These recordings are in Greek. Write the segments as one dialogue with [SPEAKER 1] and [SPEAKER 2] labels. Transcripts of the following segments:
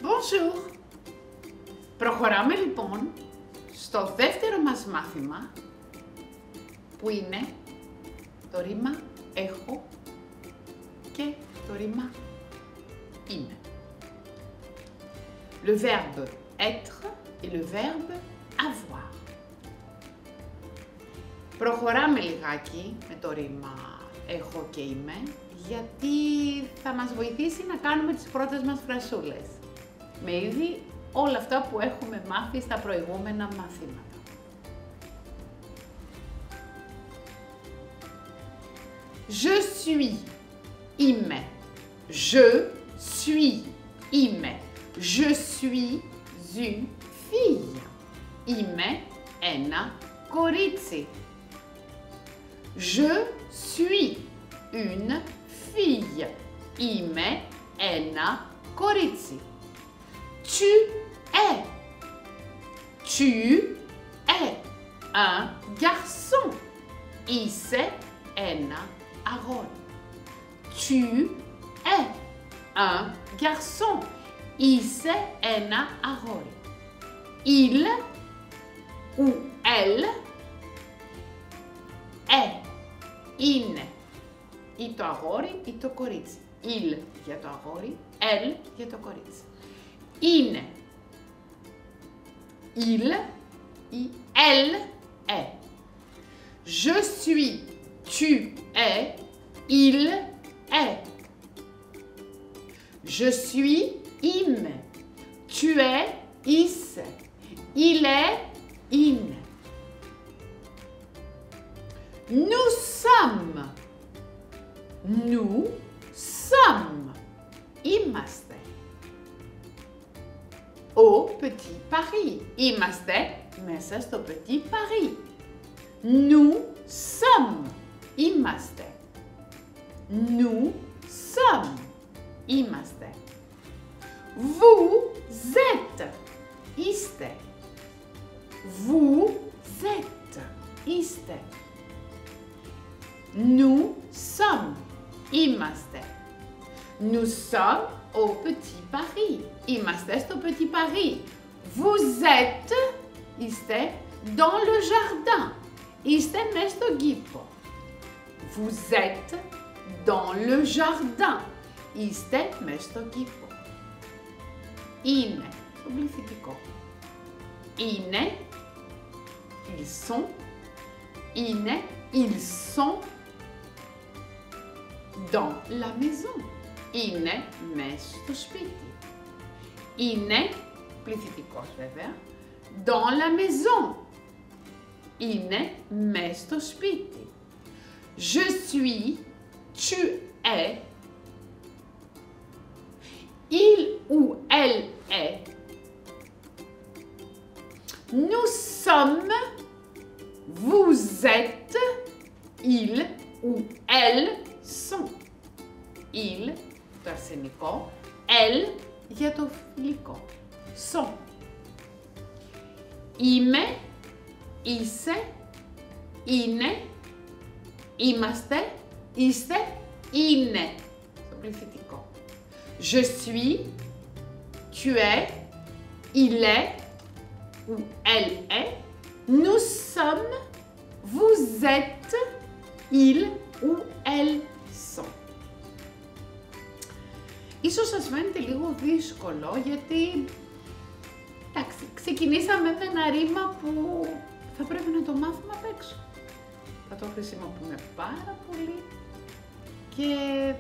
[SPEAKER 1] Bonjour! Προχωράμε λοιπόν στο δεύτερο μας μάθημα που είναι το ρήμα έχω και το ρήμα είναι. Le verbe être et le verbe avoir. Προχωράμε λιγάκι με το ρήμα έχω και είμαι, γιατί θα μας βοηθήσει να κάνουμε τις πρώτες μας φρασούλες. Με ήδη όλα αυτά που έχουμε μάθει στα προηγούμενα μαθήματα. Je suis, είμαι. Je suis, είμαι. Je suis une fille. Είμαι ένα κορίτσι. Je suis une fille. Είμαι ένα κορίτσι. Tu es. Tu es un garçon. Είσαι ένα αγόρι. Tu es un garçon. Είσαι ένα αγόρι. Il ou elle est. Είναι ή το αγόρι ή το κορίτσι. Il για το αγόρι, elle για το κορίτσι. Είναι il ή elle est. Je suis, tu es, il est. Je suis, είμαι. Tu es, είσαι. Il est, είναι. Nous sommes. Nous sommes. Είμαστε. Au Petit Paris. Είμαστε μέσα στο Petit Paris. Nous sommes. Είμαστε. Nous sommes. Είμαστε. Vous êtes. Είστε. Vous êtes. Είστε. Nous sommes. Είμαστε. Nous sommes au Petit Paris. Είμαστε στο Petit Paris. Vous êtes. Είστε dans le jardin. Είστε μες στον κήπο. Vous êtes dans le jardin. Είστε μες στον κήπο. Είναι στο πληθυντικό. Είναι. Ils sont. Είναι. Ils sont dans la maison. Είναι μες στο σπίτι. Είναι πληθυντικός βέβαια. Dans la maison. Είναι μες στο σπίτι. Je suis, tu es. Il ou elle est. Nous sommes. Vous êtes. Il ou elles sont. Il, το αρσενικό. Elle, για το φιλικό. Sont. Είμαι, είσαι, είναι, είμαστε, είστε, είναι. Το πληθυντικό. Je suis, tu es, il est, ou elle est. Nous sommes, vous êtes, il ou elles sont. Ίσως σας φαίνεται λίγο δύσκολο γιατί, εντάξει, ξεκινήσαμε με ένα ρήμα που θα πρέπει να το μάθουμε απ' έξω. Θα το χρησιμοποιούμε πάρα πολύ και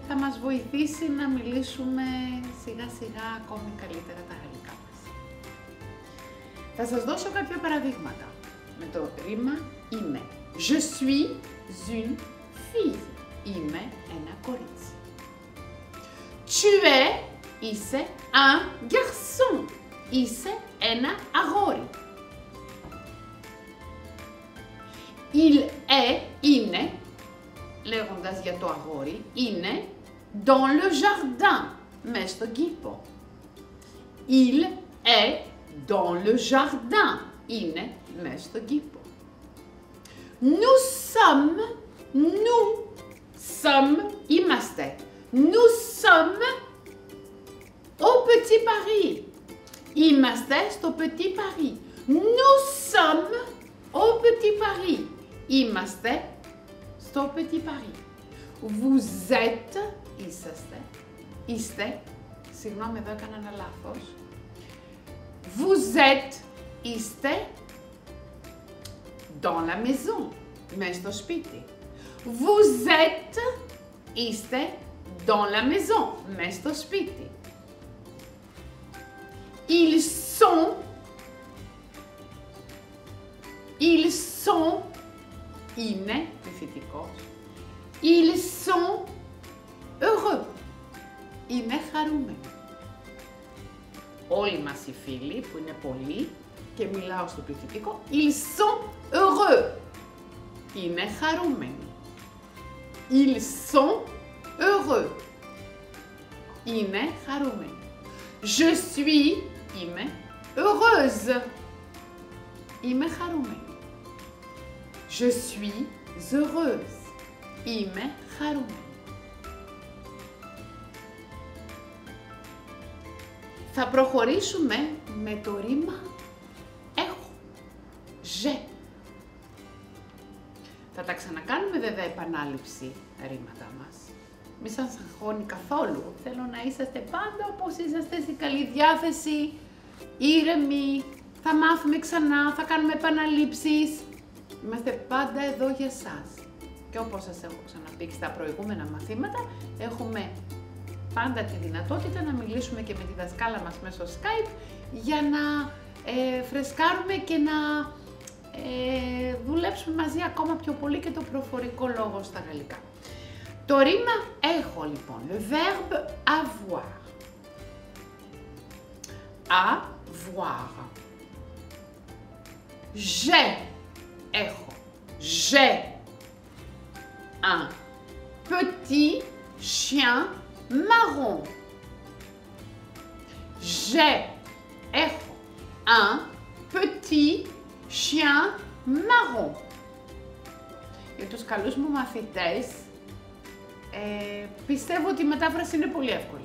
[SPEAKER 1] θα μας βοηθήσει να μιλήσουμε σιγά σιγά ακόμη καλύτερα τα γαλλικά μας. Θα σας δώσω κάποια παραδείγματα με το ρήμα είμαι. Je suis une fille. Είμαι ένα κορίτσι. Tu es, είσαι un garçon. Είσαι ένα αγόρι. Il est, είναι, λέγοντας για το αγόρι, είναι dans le jardin, μες στον κήπο. Il est dans le jardin, είναι μες στον κήπο. Nous sommes, είμαστε. Nous sommes au Petit Paris. Είμαστε στο Petit Paris. Nous sommes au Petit Paris. Είμαστε στο Petit Paris. Vous êtes, είσαστε, είστε, συγγνώμη εδώ έκανα ένα λάθος. Vous êtes, είστε, dans la maison, μες στο σπίτι. Vous êtes, είστε, dans la maison, μες στο σπίτι. Ils sont, είναι, πληθυντικός. Ils sont heureux, είναι χαρούμενοι. Όλοι μας οι φίλοι, που είναι πολλοί, και μιλάω στο πληθυντικό, ils sont heureux, είναι χαρούμενοι. Ils sont heureux, είναι χαρούμενοι. Je suis, είμαι, heureuse, είμαι χαρούμενη. Je suis heureuse, είμαι χαρούμενη. Θα προχωρήσουμε με το ρήμα έχω, je. Θα τα ξανακάνουμε βέβαια επανάληψη ρήματα μας. Μη σας αγχώνει καθόλου. Θέλω να είσαστε πάντα όπως είσαστε, σε καλή διάθεση, ήρεμοι. Θα μάθουμε ξανά, θα κάνουμε επαναλήψεις. Είμαστε πάντα εδώ για σας. Και όπως σας έχω ξαναπεί και στα προηγούμενα μαθήματα, έχουμε πάντα τη δυνατότητα να μιλήσουμε και με τη δασκάλα μας μέσω Skype για να φρεσκάρουμε και να δουλέψουμε μαζί ακόμα πιο πολύ και το προφορικό λόγο στα γαλλικά. Το ρήμα έχω λοιπόν, le verbe avoir. Avoir. J'ai, έχω. J'ai un petit chien marron. J'ai, έχω. Un petit chien marron. Για τους καλούς μου μαθητές, πιστεύω ότι η μετάφραση είναι πολύ εύκολη.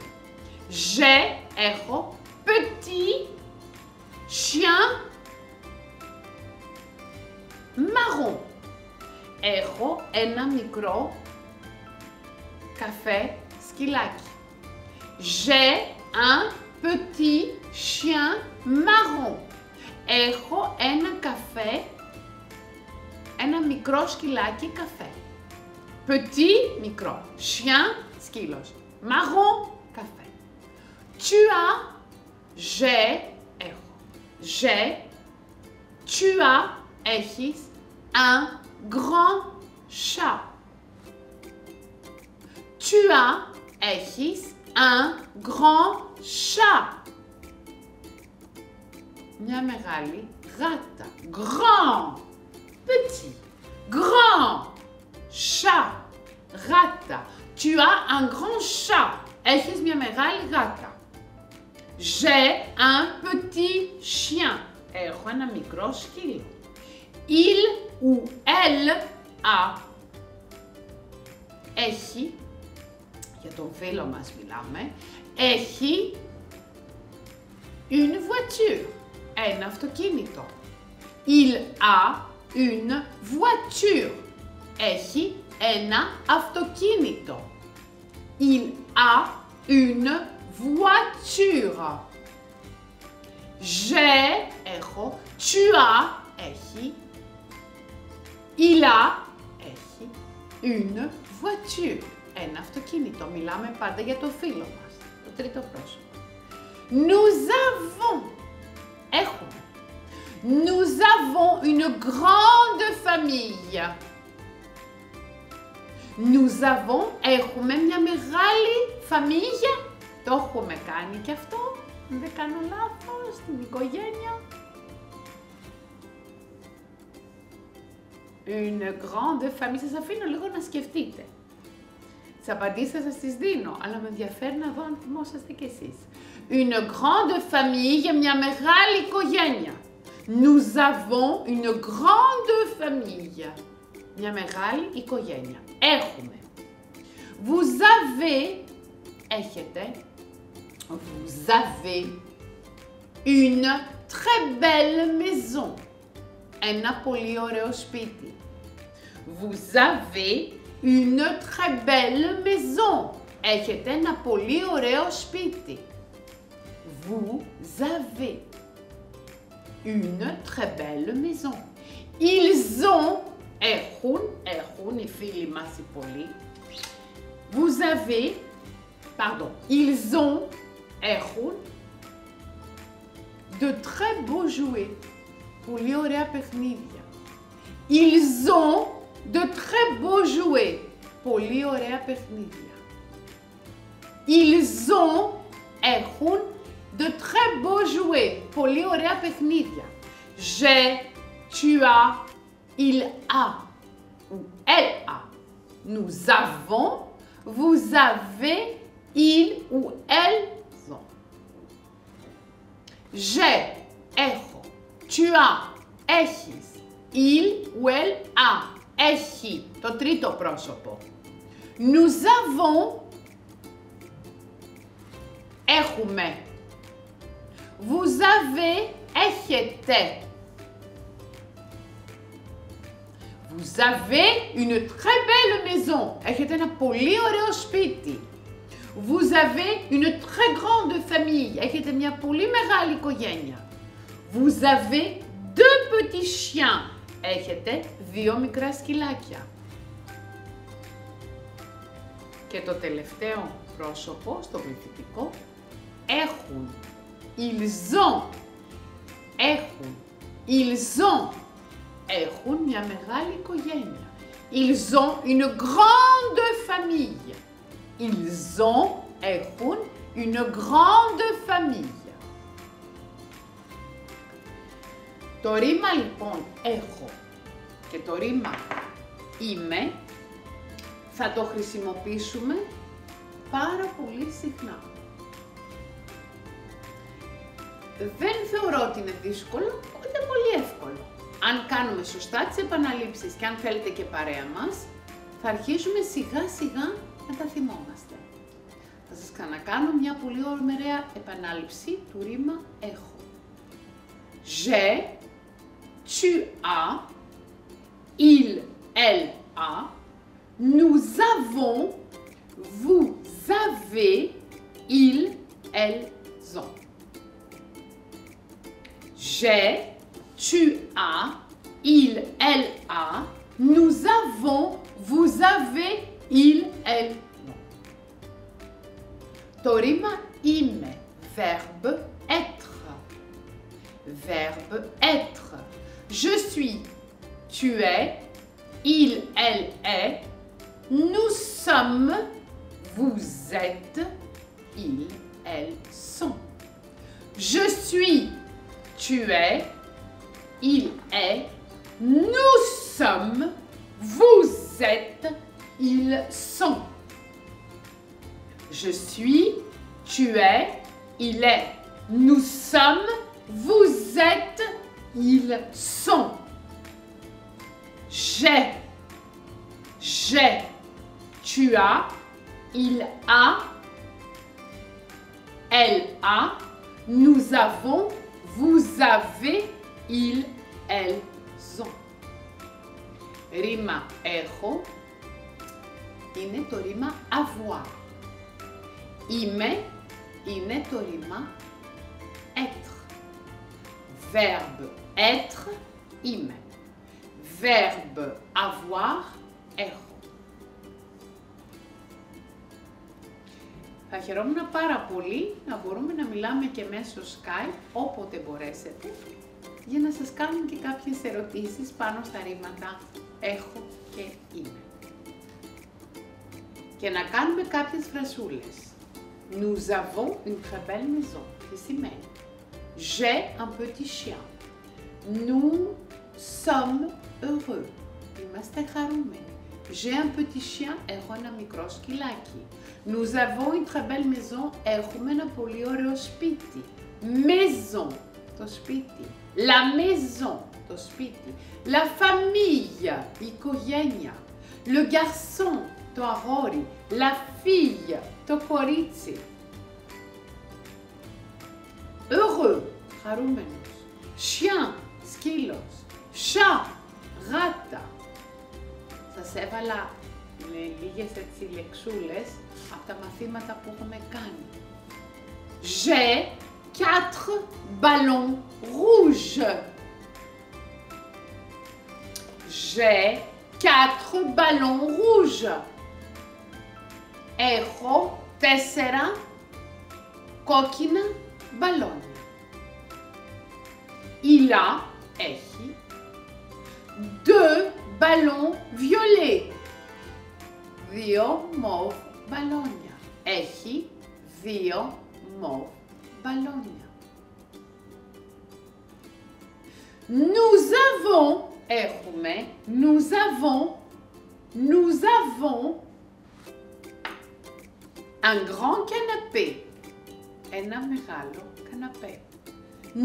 [SPEAKER 1] J'ai, έχω, petit chien marron. Έχω ένα μικρό καφέ σκυλάκι. J'ai un petit chien marron. Έχω ένα καφέ, ένα μικρό σκυλάκι καφέ. Petit, μικρό. Chien, σκύλος. Marron, καφέ. Tu as, j'ai, έχω. J'ai, tu as, έχεις, un grand chat. Tu as, έχεις, un grand chat. Μια μεγάλη γάτα. Grand, petit, grand, chat, γάτα. Tu as un grand chat. Έχεις μια μεγάλη γάτα. J'ai un petit chien. Έχω ένα μικρό σκύλο. Il ou elle a. Έχει, για τον φίλο μας μιλάμε, έχει une voiture. Ένα αυτοκίνητο. Il a une voiture. Έχει ένα αυτοκίνητο. Il a une voiture. J'ai, έχω, tu as, έχει, il a, έχει, une voiture. Ένα αυτοκίνητο. Μιλάμε πάντα για το φίλο μας, το τρίτο πρόσωπο. Nous avons, έχουμε. Nous avons une grande famille. Nous avons, έχουμε μια μεγάλη famille. Το έχουμε κάνει και αυτό, αν δεν κάνω λάθος, στην οικογένεια. Une grande famille, σας αφήνω λίγο να σκεφτείτε. Τις απαντήσεις θα σας τις δίνω, αλλά με ενδιαφέρει να δω αν θυμόσαστε κι εσείς. Une grande famille, για μια μεγάλη οικογένεια. Nous avons une grande famille. Μια μεγάλη οικογένεια. Έχουμε. Vous avez, έχετε. Vous avez une très belle maison. Ένα πολύ ωραίο σπίτι. Vous avez une très belle maison. Έχετε ένα πολύ ωραίο σπίτι. Vous avez une très belle maison. Ils ont, έχουν οι φίλοι μας οι πολλοί. Vous avez, pardon, ils ont, έχουν de très beaux jouets. Πολύ ωραία παιχνίδια. Ils ont de très beaux jouets. Πολύ ωραία παιχνίδια. Ils ont, έχουν de très beaux jouets. Πολύ ωραία παιχνίδια. J'ai, tu as, il a ou elle a. Nous avons, vous avez, ils ou elles ont. J'ai, έχω. Tu as, έχεις. Il ou elle a. Έχει, το τρίτο πρόσωπο. Nous avons, έχουμε. Vous avez, έχετε. Vous avez une très belle maison. Έχετε ένα πολύ ωραίο σπίτι. Vous avez une très grande famille. Έχετε μια πολύ μεγάλη οικογένεια. Vous avez deux petits chiens. Έχετε δύο μικρά σκυλάκια. Και το τελευταίο πρόσωπο στο πληθυντικό, έχουν. Ils ont. Έχουν. Ils ont. Έχουν μια μεγάλη οικογένεια. Ils ont une grande famille. Ils ont, έχουν une grande famille. Το ρήμα λοιπόν έχω και το ρήμα είμαι θα το χρησιμοποιήσουμε πάρα πολύ συχνά. Δεν θεωρώ ότι είναι δύσκολο, ούτε πολύ εύκολο. Αν κάνουμε σωστά τις επαναλήψεις και αν θέλετε και παρέα μας, θα αρχίσουμε σιγά σιγά να τα θυμόμαστε. Θα σας ξανακάνω μια πολύ ωραία επανάληψη του ρήμα έχω. J'ai, tu as, il, elle a, nous avons, vous avez, ils, elles ont. J'ai, tu as, il, elle a, nous avons, vous avez, il, elle ont. Το ρήμα είμαι, verbe être. Verbe être. Je suis, tu es, il, elle est, nous sommes, vous êtes, ils, elles sont. Je suis, tu es, il est, nous sommes, vous êtes, ils sont. Je suis, tu es, il est, nous sommes, vous êtes, ils sont. J'ai, tu as, il a, elle a, nous avons, vous avez, ils, elles ont. Ρήμα έχω είναι το ρήμα avoir. Είμαι είναι το ρήμα être. Verbe être, είμαι. Verbe avoir, έχω. Θα χαιρόμουν πάρα πολύ να μπορούμε να μιλάμε και μέσω Skype όποτε μπορέσετε για να σας κάνουμε και κάποιες ερωτήσεις πάνω στα ρήματα έχω και είμαι. Και να κάνουμε κάποιες φρασούλες. Nous avons une très belle maison. Τι σημαίνει? J'ai un petit chien. Nous sommes heureux. Είμαστε χαρούμενοι. J'ai un petit chien. Έχω ένα μικρό σκυλάκι. Nous avons une très belle maison. Έχουμε ένα πολύ ωραίο σπίτι. Maison. Το σπίτι. La maison. Το σπίτι. La famille. Η οικογένεια. Le garçon. Το αγόρι. La fille. Το κορίτσι. Heureux. χαρούμενος. Chien, σκύλος. Chat, γάτα. Σας έβαλα λίγες έτσι λεξούλες από τα μαθήματα που έχουμε κάνει. J'ai 4 ballons rouges. J'ai 4 ballons rouges. Έχω 4 κόκκινα μπαλόνια. Il a, έχει, 2 ballons violets. 2 μοβ μπαλόνια. Έχει 2 μοβ μπαλόνια. Nous avons, έχουμε, nous avons un grand canapé. Ένα μεγάλο καναπέ.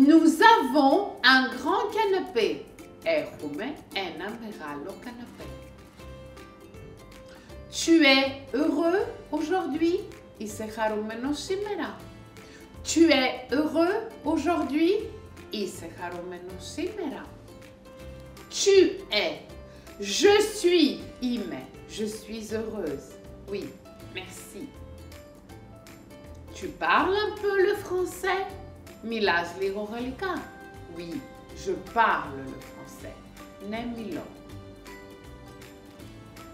[SPEAKER 1] Nous avons un grand canapé. Έχουμε ένα μεγάλο καναπέ. Tu es heureux aujourd'hui? Είσαι χαρούμενος σήμερα. Tu es heureux aujourd'hui? Είσαι χαρούμενος σήμερα. Tu es. Je suis. Είμαι. Je suis heureuse. Oui, merci. Tu parles un peu le français? Μιλάς λίγο γαλλικά? Oui, je parle le français. Ναι, μιλώ.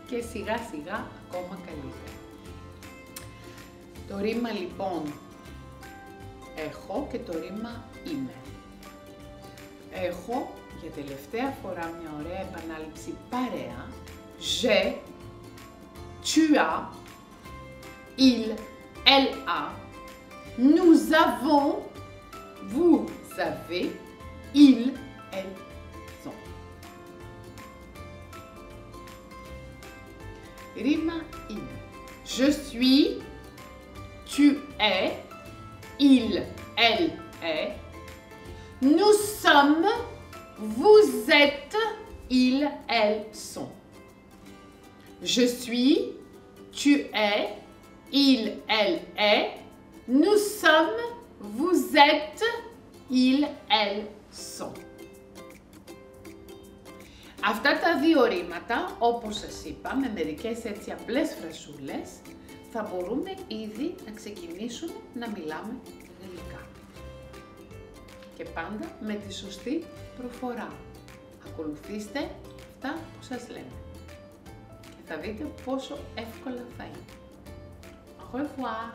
[SPEAKER 1] Και σιγά σιγά ακόμα καλύτερα. Το ρήμα λοιπόν έχω και το ρήμα είμαι. Έχω για τελευταία φορά μια ωραία επανάληψη παρέα. J'ai, tu as, il, elle a, nous avons, vous avez, ils, elles ont. Ρήμα είναι. Je suis, tu es, il, elle est, nous sommes, vous êtes, ils, elles sont. Je suis, tu es, il, elle est, nous sommes, vous êtes, ils, elles sont. Αυτά τα δύο ρήματα, όπως σας είπα, με μερικές έτσι απλές φρασούλες, θα μπορούμε ήδη να ξεκινήσουμε να μιλάμε γαλλικά. Και πάντα με τη σωστή προφορά. Ακολουθήστε αυτά που σας λένε. Και θα δείτε πόσο εύκολα θα είναι. Au revoir!